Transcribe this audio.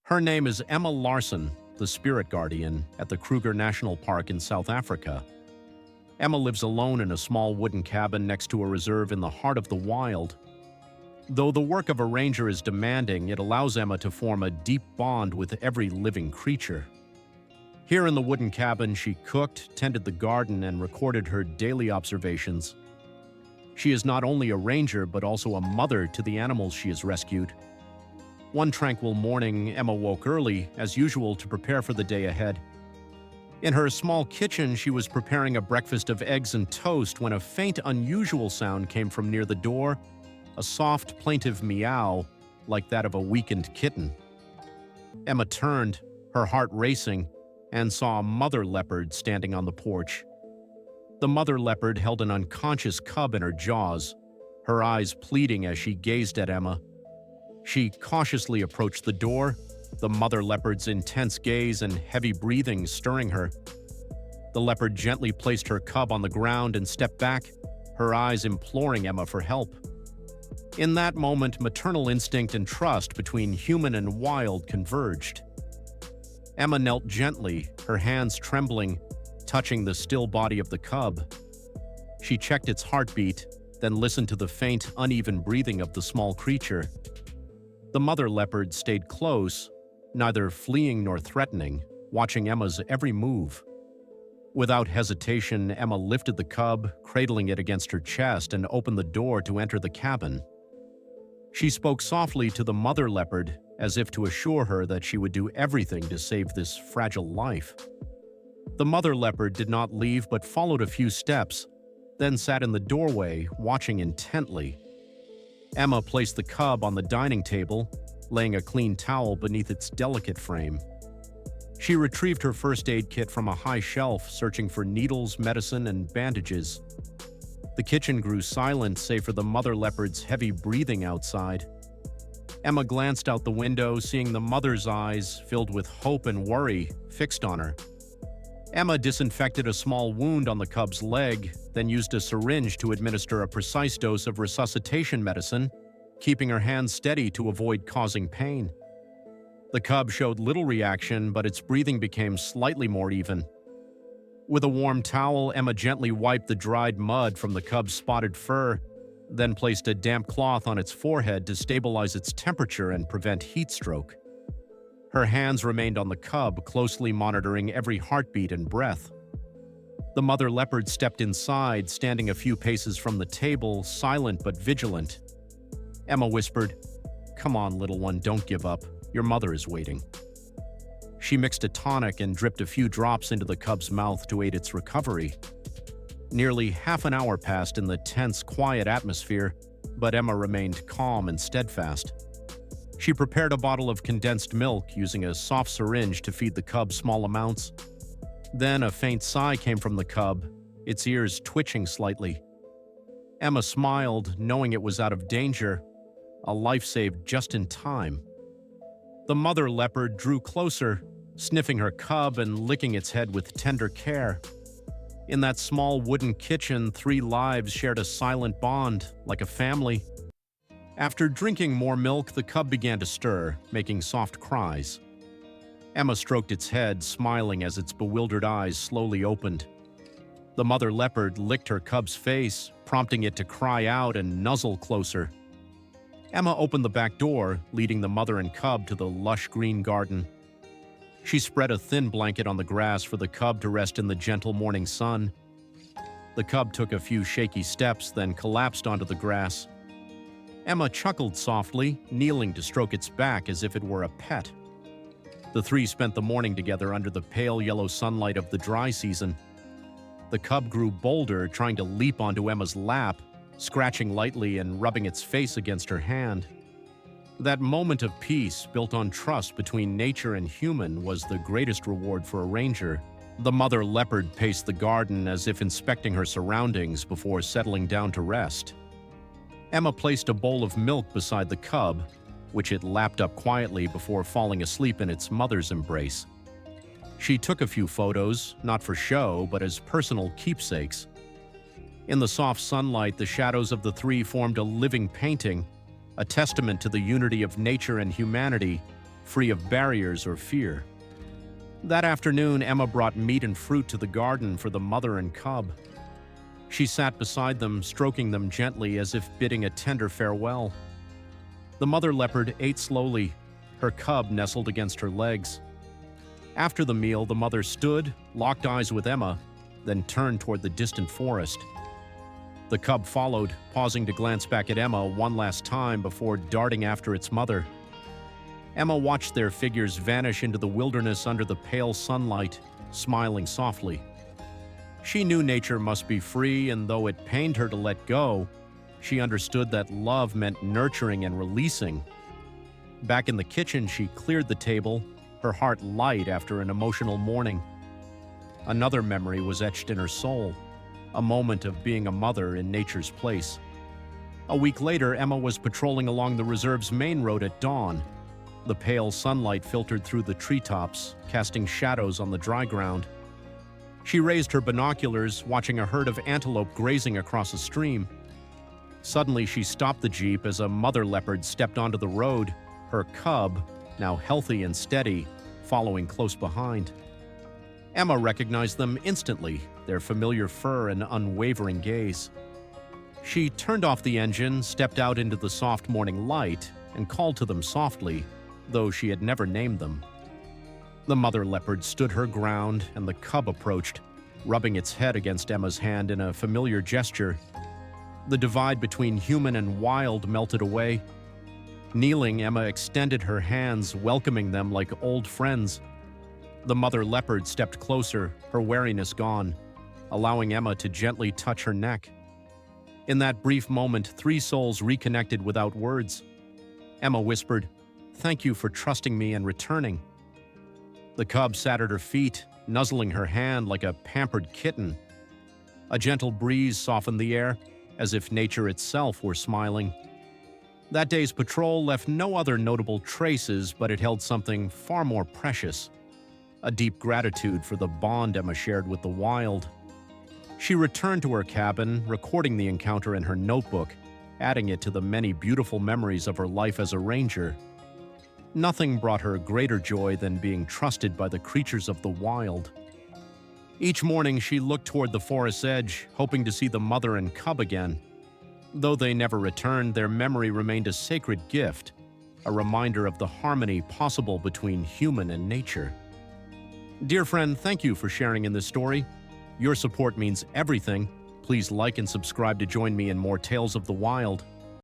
Her name is Emma Larson, the spirit guardian at the Kruger National Park in South Africa. Emma lives alone in a small wooden cabin next to a reserve in the heart of the wild. Though the work of a ranger is demanding, it allows Emma to form a deep bond with every living creature. Here in the wooden cabin, she cooked, tended the garden, and recorded her daily observations. She is not only a ranger, but also a mother to the animals she has rescued. One tranquil morning, Emma woke early, as usual, to prepare for the day ahead. In her small kitchen, she was preparing a breakfast of eggs and toast when a faint, unusual sound came from near the door, a soft, plaintive meow, like that of a weakened kitten. Emma turned, her heart racing, and saw a mother leopard standing on the porch. The mother leopard held an unconscious cub in her jaws, her eyes pleading as she gazed at Emma. She cautiously approached the door, the mother leopard's intense gaze and heavy breathing stirring her. The leopard gently placed her cub on the ground and stepped back, her eyes imploring Emma for help. In that moment, maternal instinct and trust between human and wild converged. Emma knelt gently, her hands trembling, touching the still body of the cub. She checked its heartbeat, then listened to the faint, uneven breathing of the small creature. The mother leopard stayed close, neither fleeing nor threatening, watching Emma's every move. Without hesitation, Emma lifted the cub, cradling it against her chest, and opened the door to enter the cabin. She spoke softly to the mother leopard, as if to assure her that she would do everything to save this fragile life. The mother leopard did not leave but followed a few steps, then sat in the doorway, watching intently. Emma placed the cub on the dining table, laying a clean towel beneath its delicate frame. She retrieved her first aid kit from a high shelf, searching for needles, medicine, and bandages. The kitchen grew silent, save for the mother leopard's heavy breathing outside. Emma glanced out the window, seeing the mother's eyes, filled with hope and worry, fixed on her. Emma disinfected a small wound on the cub's leg, then used a syringe to administer a precise dose of resuscitation medicine, keeping her hands steady to avoid causing pain. The cub showed little reaction, but its breathing became slightly more even. With a warm towel, Emma gently wiped the dried mud from the cub's spotted fur, then placed a damp cloth on its forehead to stabilize its temperature and prevent heat stroke. Her hands remained on the cub, closely monitoring every heartbeat and breath. The mother leopard stepped inside, standing a few paces from the table, silent but vigilant. Emma whispered, "Come on, little one, don't give up. Your mother is waiting." She mixed a tonic and dripped a few drops into the cub's mouth to aid its recovery. Nearly half an hour passed in the tense, quiet atmosphere, but Emma remained calm and steadfast. She prepared a bottle of condensed milk, using a soft syringe to feed the cub small amounts. Then a faint sigh came from the cub, its ears twitching slightly. Emma smiled, knowing it was out of danger, a life saved just in time. The mother leopard drew closer, sniffing her cub and licking its head with tender care. In that small wooden kitchen, 3 lives shared a silent bond, like a family. After drinking more milk, the cub began to stir, making soft cries. Emma stroked its head, smiling as its bewildered eyes slowly opened. The mother leopard licked her cub's face, prompting it to cry out and nuzzle closer. Emma opened the back door, leading the mother and cub to the lush green garden. She spread a thin blanket on the grass for the cub to rest in the gentle morning sun. The cub took a few shaky steps, then collapsed onto the grass. Emma chuckled softly, kneeling to stroke its back as if it were a pet. The 3 spent the morning together under the pale yellow sunlight of the dry season. The cub grew bolder, trying to leap onto Emma's lap, scratching lightly and rubbing its face against her hand. That moment of peace, built on trust between nature and human, was the greatest reward for a ranger. The mother leopard paced the garden as if inspecting her surroundings before settling down to rest. Emma placed a bowl of milk beside the cub, which it lapped up quietly before falling asleep in its mother's embrace. She took a few photos, not for show, but as personal keepsakes. In the soft sunlight, the shadows of the 3 formed a living painting, a testament to the unity of nature and humanity, free of barriers or fear. That afternoon, Emma brought meat and fruit to the garden for the mother and cub. She sat beside them, stroking them gently as if bidding a tender farewell. The mother leopard ate slowly, her cub nestled against her legs. After the meal, the mother stood, locked eyes with Emma, then turned toward the distant forest. The cub followed, pausing to glance back at Emma one last time before darting after its mother. Emma watched their figures vanish into the wilderness under the pale sunlight, smiling softly. She knew nature must be free, and though it pained her to let go, she understood that love meant nurturing and releasing. Back in the kitchen, she cleared the table, her heart light after an emotional morning. Another memory was etched in her soul, a moment of being a mother in nature's place. A week later, Emma was patrolling along the reserve's main road at dawn. The pale sunlight filtered through the treetops, casting shadows on the dry ground. She raised her binoculars, watching a herd of antelope grazing across a stream. Suddenly, she stopped the jeep as a mother leopard stepped onto the road, her cub, now healthy and steady, following close behind. Emma recognized them instantly, their familiar fur and unwavering gaze. She turned off the engine, stepped out into the soft morning light, and called to them softly, though she had never named them. The mother leopard stood her ground, and the cub approached, rubbing its head against Emma's hand in a familiar gesture. The divide between human and wild melted away. Kneeling, Emma extended her hands, welcoming them like old friends. The mother leopard stepped closer, her wariness gone, allowing Emma to gently touch her neck. In that brief moment, three souls reconnected without words. Emma whispered, "Thank you for trusting me and returning." The cub sat at her feet, nuzzling her hand like a pampered kitten. A gentle breeze softened the air, as if nature itself were smiling. That day's patrol left no other notable traces, but it held something far more precious: a deep gratitude for the bond Emma shared with the wild. She returned to her cabin, recording the encounter in her notebook, adding it to the many beautiful memories of her life as a ranger. Nothing brought her greater joy than being trusted by the creatures of the wild. Each morning, she looked toward the forest's edge, hoping to see the mother and cub again. Though they never returned, their memory remained a sacred gift, a reminder of the harmony possible between human and nature. Dear friend, thank you for sharing in this story. Your support means everything. Please like and subscribe to join me in more Tales of the Wild.